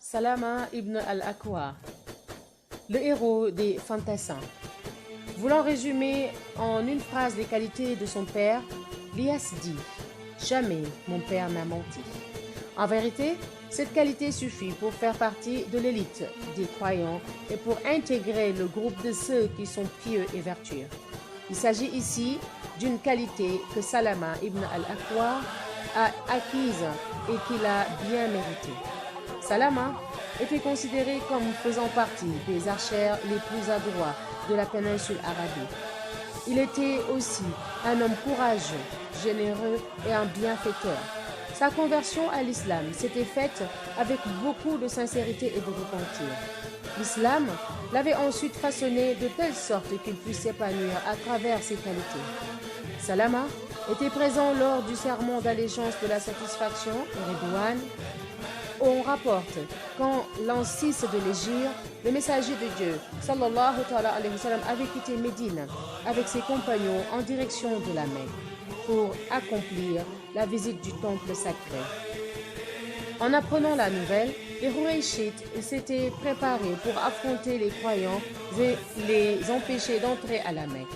Salama ibn al-Aqwa, le héros des fantassins. Voulant résumer en une phrase les qualités de son père, Lias dit « Jamais mon père n'a menti ». En vérité, cette qualité suffit pour faire partie de l'élite des croyants et pour intégrer le groupe de ceux qui sont pieux et vertueux. Il s'agit ici d'une qualité que Salama ibn al-Aqwa a acquise et qu'il a bien méritée. Salama était considéré comme faisant partie des archers les plus adroits de la péninsule arabique. Il était aussi un homme courageux, généreux et un bienfaiteur. Sa conversion à l'islam s'était faite avec beaucoup de sincérité et de repentir. L'islam l'avait ensuite façonné de telle sorte qu'il puisse s'épanouir à travers ses qualités. Salama était présent lors du serment d'allégeance de la satisfaction, Ridwan. On rapporte qu'en l'an 6 de l'Hégire, le messager de Dieu, sallallahu alayhi wa sallam, avait quitté Médine avec ses compagnons en direction de la Mecque pour accomplir la visite du temple sacré. En apprenant la nouvelle, les Qurayshites s'étaient préparés pour affronter les croyants et les empêcher d'entrer à la Mecque.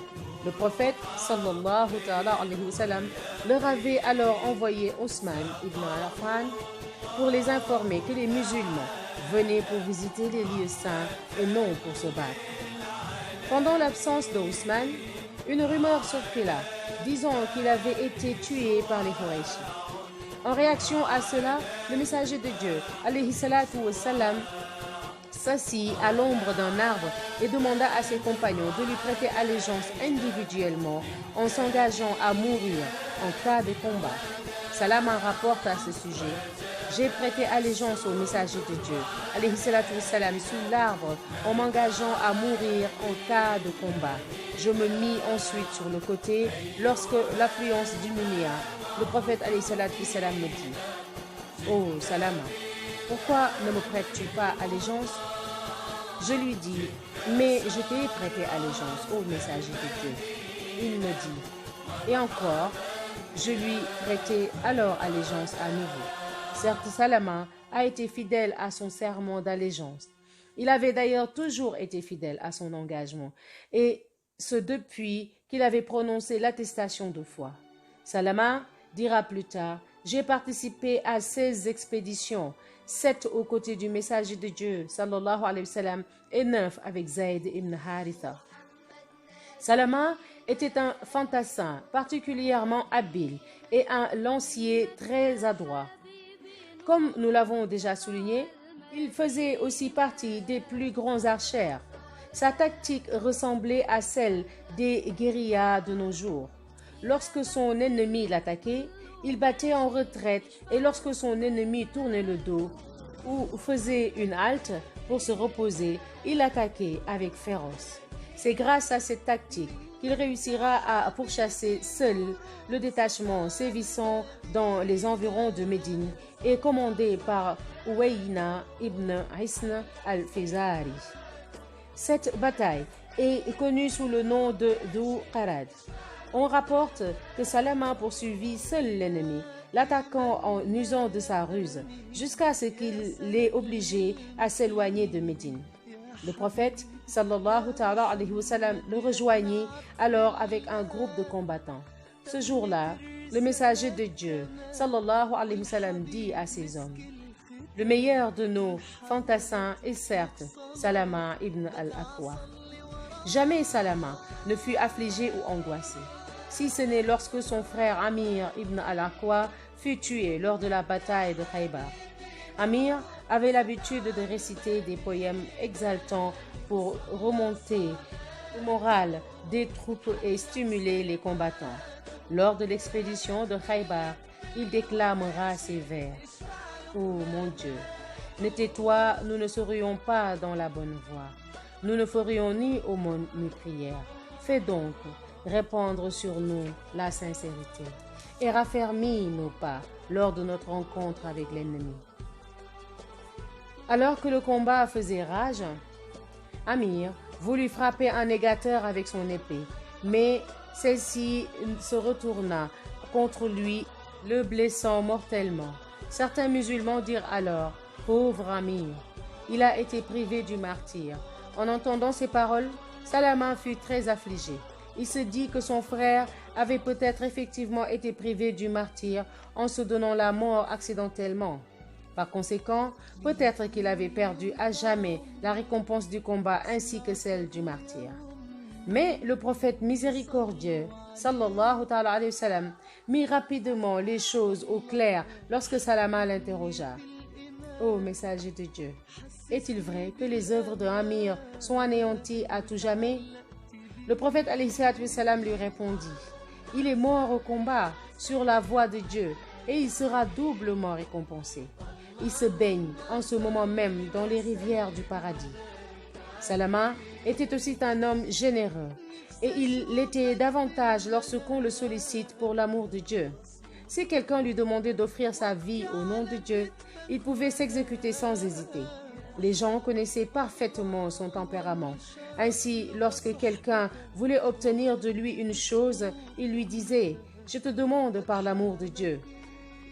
Le prophète, sallallahu alayhi wa sallam, leur avait alors envoyé Ousmane ibn Affan pour les informer que les musulmans venaient pour visiter les lieux saints et non pour se battre. Pendant l'absence d'Ousmane, une rumeur circula disant qu'il avait été tué par les Quraysh. En réaction à cela, le messager de Dieu, alayhi salatu wa salam, s'assit à l'ombre d'un arbre et demanda à ses compagnons de lui prêter allégeance individuellement en s'engageant à mourir en cas de combat. Salama rapporte à ce sujet: j'ai prêté allégeance au messager de Dieu, alayhi salatu wa salam, sous l'arbre en m'engageant à mourir en cas de combat. Je me mis ensuite sur le côté lorsque l'affluence diminua. Le prophète alayhi salatu wa salam me dit: oh Salama, pourquoi ne me prêtes-tu pas allégeance? Je lui dis: mais je t'ai prêté allégeance au messager de Dieu. Il me dit: et encore, je lui prêtai alors allégeance à nouveau. Certes, Salama a été fidèle à son serment d'allégeance. Il avait d'ailleurs toujours été fidèle à son engagement, et ce depuis qu'il avait prononcé l'attestation de foi. Salama dira plus tard: j'ai participé à 16 expéditions, 7 aux côtés du messager de Dieu, sallallahu alayhi wa sallam, et 9 avec Zayd ibn Haritha. Salama était un fantassin particulièrement habile et un lancier très adroit. Comme nous l'avons déjà souligné, il faisait aussi partie des plus grands archers. Sa tactique ressemblait à celle des guérillas de nos jours. Lorsque son ennemi l'attaquait, il battait en retraite, et lorsque son ennemi tournait le dos ou faisait une halte pour se reposer, il attaquait avec féroce. C'est grâce à cette tactique qu'il réussira à pourchasser seul le détachement sévissant dans les environs de Médine et commandé par Uwayna ibn Hisn al-Fizari. Cette bataille est connue sous le nom de Dhu Qarad. On rapporte que Salama poursuivit seul l'ennemi, l'attaquant en usant de sa ruse, jusqu'à ce qu'il l'ait obligé à s'éloigner de Médine. Le prophète, sallallahu alayhi wa sallam, le rejoignit alors avec un groupe de combattants. Ce jour-là, le messager de Dieu, sallallahu alayhi wa sallam, dit à ses hommes: le meilleur de nos fantassins est certes Salama ibn al-Aqwa. Jamais Salama ne fut affligé ou angoissé, si ce n'est lorsque son frère Amir ibn al-Aqwa fut tué lors de la bataille de Khaybar. Amir avait l'habitude de réciter des poèmes exaltants pour remonter le moral des troupes et stimuler les combattants. Lors de l'expédition de Khaybar, il déclamera ces vers: oh mon Dieu, ne tais-toi, nous ne serions pas dans la bonne voie. Nous ne ferions ni aumône ni prière. Fais donc répandre sur nous la sincérité et raffermis nos pas lors de notre rencontre avec l'ennemi. Alors que le combat faisait rage, Amir voulut frapper un négateur avec son épée, mais celle-ci se retourna contre lui, le blessant mortellement. Certains musulmans dirent alors: Pauvre Amir, il a été privé du martyre. En entendant ces paroles, Salama fut très affligé. Il se dit que son frère avait peut-être effectivement été privé du martyre en se donnant la mort accidentellement. Par conséquent, peut-être qu'il avait perdu à jamais la récompense du combat ainsi que celle du martyre. Mais le prophète miséricordieux, sallallahu alayhi wa sallam, mit rapidement les choses au clair lorsque Salama l'interrogea. Ô messager de Dieu, est-il vrai que les œuvres de Amir sont anéanties à tout jamais? Le prophète alayhi wa sallam lui répondit, il est mort au combat sur la voie de Dieu et il sera doublement récompensé. Il se baigne en ce moment même dans les rivières du paradis. Salama était aussi un homme généreux et il l'était davantage lorsqu'on le sollicite pour l'amour de Dieu. Si quelqu'un lui demandait d'offrir sa vie au nom de Dieu, il pouvait s'exécuter sans hésiter. Les gens connaissaient parfaitement son tempérament. Ainsi, lorsque quelqu'un voulait obtenir de lui une chose, il lui disait « Je te demande par l'amour de Dieu ».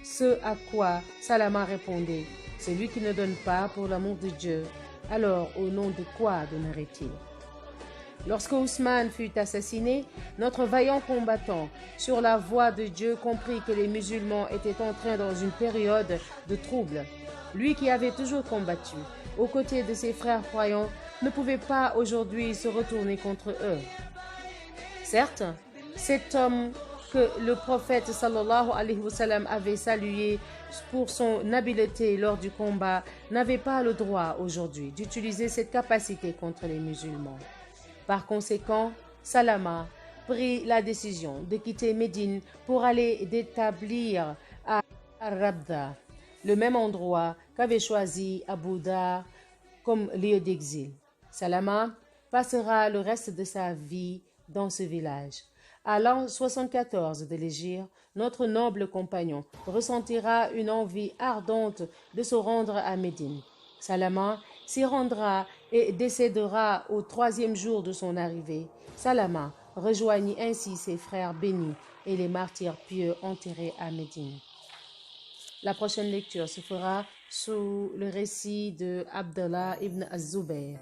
Ce à quoi Salama répondait « Celui qui ne donne pas pour l'amour de Dieu, alors au nom de quoi donnerait-il » Lorsque Ousmane fut assassiné, notre vaillant combattant sur la voie de Dieu comprit que les musulmans étaient entrés dans une période de trouble. Lui qui avait toujours combattu aux côtés de ses frères croyants ne pouvait pas aujourd'hui se retourner contre eux. Certes, cet homme que le prophète sallallahu alayhi wa sallam avait salué pour son habileté lors du combat n'avait pas le droit aujourd'hui d'utiliser cette capacité contre les musulmans. Par conséquent, Salama prit la décision de quitter Médine pour aller d'établir à Rabda, le même endroit qu'avait choisi Abu Dar comme lieu d'exil. Salama passera le reste de sa vie dans ce village. À l'an 74 de l'Hégire, notre noble compagnon ressentira une envie ardente de se rendre à Médine. Salama s'y rendra et décédera au 3e jour de son arrivée. Salama rejoignit ainsi ses frères bénis et les martyrs pieux enterrés à Médine. La prochaine lecture se fera sous le récit de Abdallah ibn Az-Zubayr.